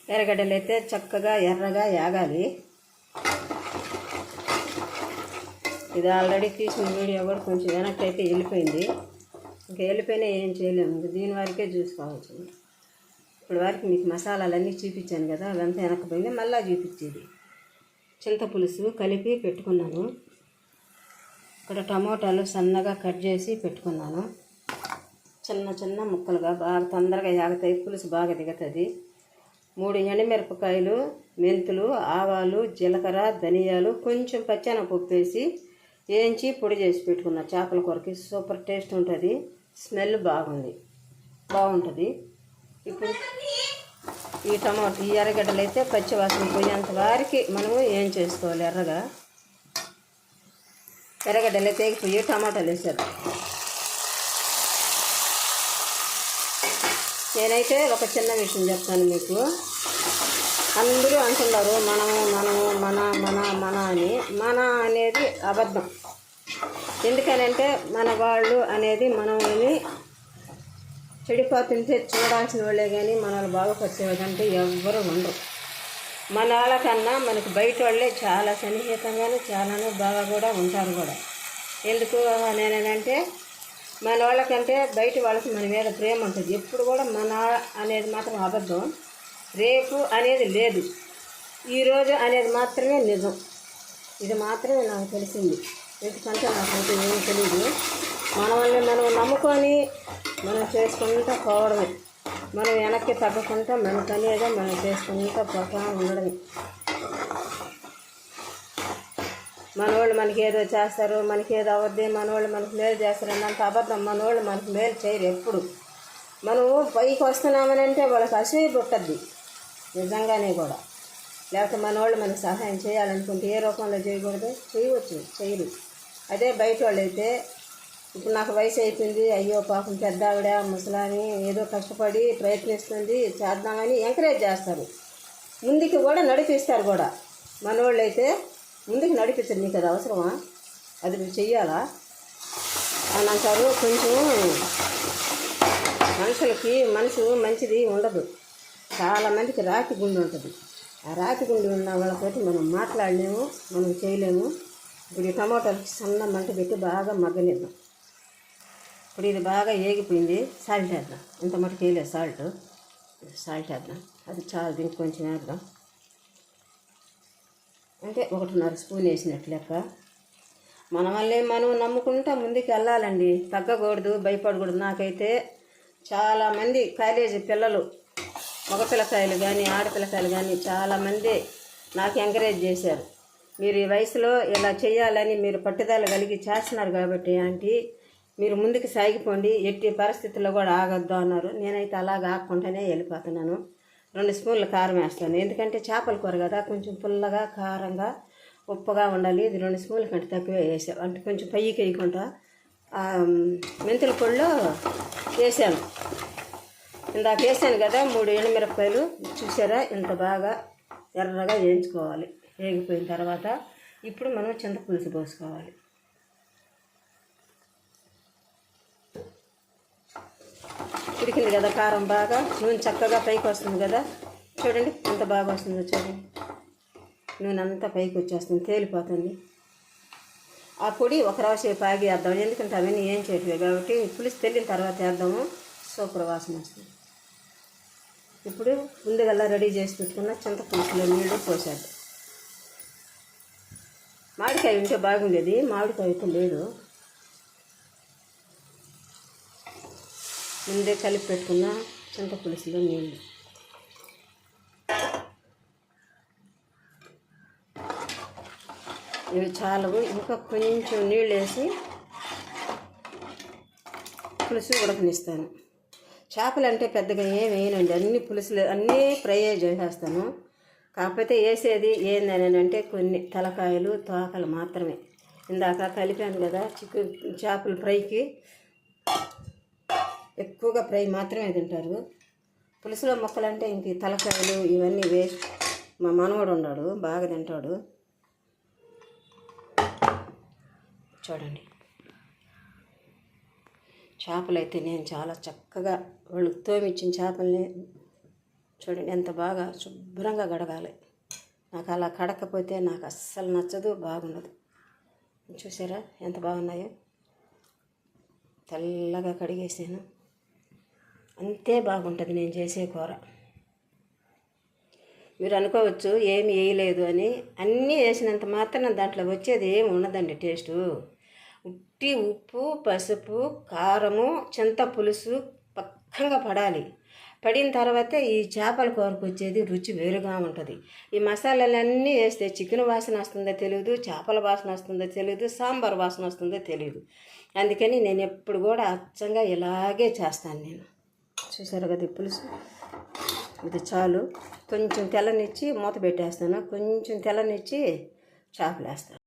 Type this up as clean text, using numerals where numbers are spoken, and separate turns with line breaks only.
ఎర్రగడ్డలు అయితే చక్కగా ఎర్రగా యాగాలి. ఇది ఆల్రెడీ తీసిన వీడియో కూడా కొంచెం వెనక్కి అయితే వెళ్ళిపోయింది. ఇంకా వెళ్ళిపోయినా ఏం చేయలేము, దీని వరకే చూసుకోవచ్చు. ఇప్పుడు వరకు మీకు మసాలాలన్నీ చూపించాను కదా, అదంతా వెనక్కిపోయింది. మళ్ళీ చూపించేది చింతపులుసు కలిపి పెట్టుకున్నాను. ఇక్కడ టమోటాలు సన్నగా కట్ చేసి పెట్టుకున్నాను. చిన్న చిన్న ముక్కలుగా బాగా తొందరగా యాగుతాయి, పులుసు బాగా దిగుతుంది. 3 ఎండుమిరపకాయలు, మెంతులు, ఆవాలు, జీలకర్ర, ధనియాలు, కొంచెం పచ్చెనపప్పు వేసి వేయించి పొడి చేసి పెట్టుకున్నా. చేపల కూరకి సూపర్ టేస్ట్ ఉంటుంది, స్మెల్ బాగుంటుంది. ఇప్పుడు ఈ ఈ ఎర్రగడ్డలు అయితే పచ్చివాసన పోయేంత వారికి మనము ఏం చేసుకోవాలి. ఎర్రగడ్డలు అయితే తెగిపోయి టమాటాలు వేసారు. నేనైతే ఒక చిన్న విషయం చెప్తాను మీకు. అందరూ అంటున్నారు మన అని. మన అనేది అబద్ధం. ఎందుకనంటే మన వాళ్ళు అనేది మనల్ని చెడిపోతుంటే చూడాల్సిన వాళ్ళే కానీ మనల్ని బాగుపరిచేదంటే ఎవ్వరూ ఉండరు. మన వాళ్ళకన్నా మనకు బయట వాళ్ళే చాలా సన్నిహితంగానే చాలానే బాగా కూడా ఉంటారు కూడా. ఎందుకు నేనంటే మన వాళ్ళకంటే బయట వాళ్ళకి మన మీద ప్రేమ ఉంటుంది. ఎప్పుడు కూడా మన అనేది మాత్రం అబద్ధం. రేపు అనేది లేదు, ఈరోజు అనేది మాత్రమే నిజం. ఇది మాత్రమే నాకు తెలిసింది. ఎందుకంటే నాకైతే ఏమీ తెలియదు. మనల్ని మనం నమ్ముకొని మనం చేసుకుంటూ పోవడమే. మనం వెనక్కి తగ్గకుండా మన పని ఏదో మనం చేసుకుంటూ పోతా ఉండడమే. మనవాళ్ళు మనకి ఏదో చేస్తారు, మనకి ఏదో అవద్ది, మనవాళ్ళు మనకు మేలు చేస్తారు అన్నంత అబద్ధం. మనవాళ్ళు మనకు మేలు చేయరు ఎప్పుడు. మనం పైకి వస్తున్నామని అంటే వాళ్ళకి అసూయ పుట్టద్ది నిజంగానే కూడా. లేకపోతే మనవాళ్ళు మనకు సహాయం చేయాలనుకుంటే ఏ రూపంలో చేయకూడదు, చేయరు. అదే బయట వాళ్ళు అయితే ఇప్పుడు నాకు వయసు అయిపోయింది, అయ్యో పాపం పెద్ద ఆవిడ ముసలాని ఏదో కష్టపడి ప్రయత్నిస్తుంది చేద్దామని ఎంకరేజ్ చేస్తారు, ముందుకి కూడా నడిపిస్తారు కూడా. మనవాళ్ళు అయితే ముందుకు నడిపించరు. నీకు అది అవసరమా, అది నువ్వు చెయ్యాలా అని అంటారు. కొంచెం మనుషులకి మనసు మంచిది ఉండదు. చాలామందికి రాతి గుండె ఉంటుంది. ఆ రాతి గుండె ఉన్న వాళ్ళతోటి మనం మాట్లాడలేము, మనం చేయలేము. ఇప్పుడు ఈ టమాటాలకి సన్న మంట పెట్టి బాగా మగ్గనిద్దాం. ఇప్పుడు ఇది బాగా ఏగిపోయింది. సాల్ట్ వేద్దాం. ఇంత మటుకు వేయలేదు సాల్ట్ వేద్దాం. అది చాలా దీనికి కొంచెం వేద్దాం. అంటే 1.5 స్పూన్ వేసినట్లు లెక్క. మన వల్లే మనం నమ్ముకుంటా ముందుకు వెళ్ళాలండి, తగ్గకూడదు, భయపడకూడదు. నాకైతే చాలామంది కాలేజీ పిల్లలు, మగపిల్లకాయలు కానీ ఆడపిల్లకాయలు కానీ చాలామంది నాకు ఎంకరేజ్ చేశారు. మీరు ఈ వయసులో ఇలా చేయాలని మీరు పట్టుదల కలిగి చేస్తున్నారు కాబట్టి ఆంటీ మీరు ముందుకు సాగిపోండి, ఎట్టి పరిస్థితుల్లో కూడా ఆగొద్దు అన్నారు. నేనైతే అలాగ ఆగకుండానే వెళ్ళిపోతున్నాను. 2 స్పూన్ల కారం వేస్తాను. ఎందుకంటే చేపల కూర కదా, కొంచెం పుల్లగా కారంగా ఉప్పుగా ఉండాలి. ఇది 2 స్పూన్ల కంటే తక్కువే వేసాను. అంటే కొంచెం పైకి వేయకుండా మెంతుల పొడిలో వేసాను. ఇందాక వేసాను కదా 3 ఎండుమిరపకాయలు, చూసారా ఇంత బాగా ఎర్రగా వేయించుకోవాలి. వేగిపోయిన తర్వాత ఇప్పుడు మనం చింతపులుసు పోసుకోవాలి. ఉడికింది కదా కారం బాగా, నూనె చక్కగా పైకి వస్తుంది కదా. చూడండి ఎంత బాగా వస్తుందో చూడండి. నూనె అంతా పైకి వచ్చేస్తుంది, తేలిపోతుంది. ఆ పొడి ఒక రవ్వసేపు ఆగి వేద్దాం, ఎందుకంటే అవన్నీ ఏం చేయట్లేదు కాబట్టి. పులుసు తెల్లిన తర్వాత వేద్దాము, సూపర్ వాసన వస్తుంది. ఇప్పుడు ముందుగల్లా రెడీ చేసి పెట్టుకున్న చింతపులుసులో నీళ్ళు పోసేద్దాం. మామిడికాయ ఉంటే బాగుండేది, మామిడికాయ అయితే లేదు. ముందే కలిపి పెట్టుకున్న చింతపులుసులో నీళ్ళు ఇవి చాలవు. ఇంకా కొంచెం నీళ్ళు వేసి పులుసు ఉడకనిస్తాను. చేపలు అంటే పెద్దగా ఏం వేయనండి, అన్ని పులుసులు అన్నీ ఫ్రై చేసేస్తాను. కాకపోతే వేసేది ఏందని అంటే కొన్ని తలకాయలు తోకలు మాత్రమే. ఇందాక కలిపాను కదా చేపల ఫ్రైకి ఎక్కువగా ఫ్రై మాత్రమే తింటారు. పులుసులో మొక్కలంటే ఇంక తలకాయలు ఇవన్నీ వేస్ట్. మా మనవడు ఉన్నాడు, బాగా తింటాడు. చూడండి చేపలు అయితే నేను చాలా చక్కగా వాళ్ళు తోమిచ్చిన చేపల్ని చూడండి ఎంత బాగా శుభ్రంగా కడగాలి. నాకు అలా కడకపోతే నాకు అస్సలు నచ్చదు, బాగుండదు. చూసారా ఎంత బాగున్నాయో, తెల్లగా కడిగేసాను. అంతే బాగుంటుంది నేను చేసే కూర. మీరు అనుకోవచ్చు ఏమి వేయలేదు అని. అన్నీ వేసినంత మాత్రం దాంట్లో వచ్చేది ఏమి ఉండదండి టేస్టు. ఉట్టి ఉప్పు, పసుపు, కారము, చింత పులుసు పక్కంగా పడాలి. పడిన తర్వాతే ఈ చేపల కూరకు వచ్చేది రుచి వేరుగా ఉంటుంది. ఈ మసాలాలన్నీ వేస్తే చికెన్ వాసన వస్తుందో తెలియదు, చేపల వాసన వస్తుందో తెలియదు, సాంబార్ వాసన వస్తుందో తెలియదు. అందుకని నేను ఎప్పుడు కూడా అచ్చంగా ఇలాగే చేస్తాను నేను. చూసారు కదా పులుసు, ఇది చాలు. కొంచెం తెల్లనిచ్చి మూత పెట్టేస్తాను, కొంచెం తెల్లనిచ్చి చేపలు వేస్తాను.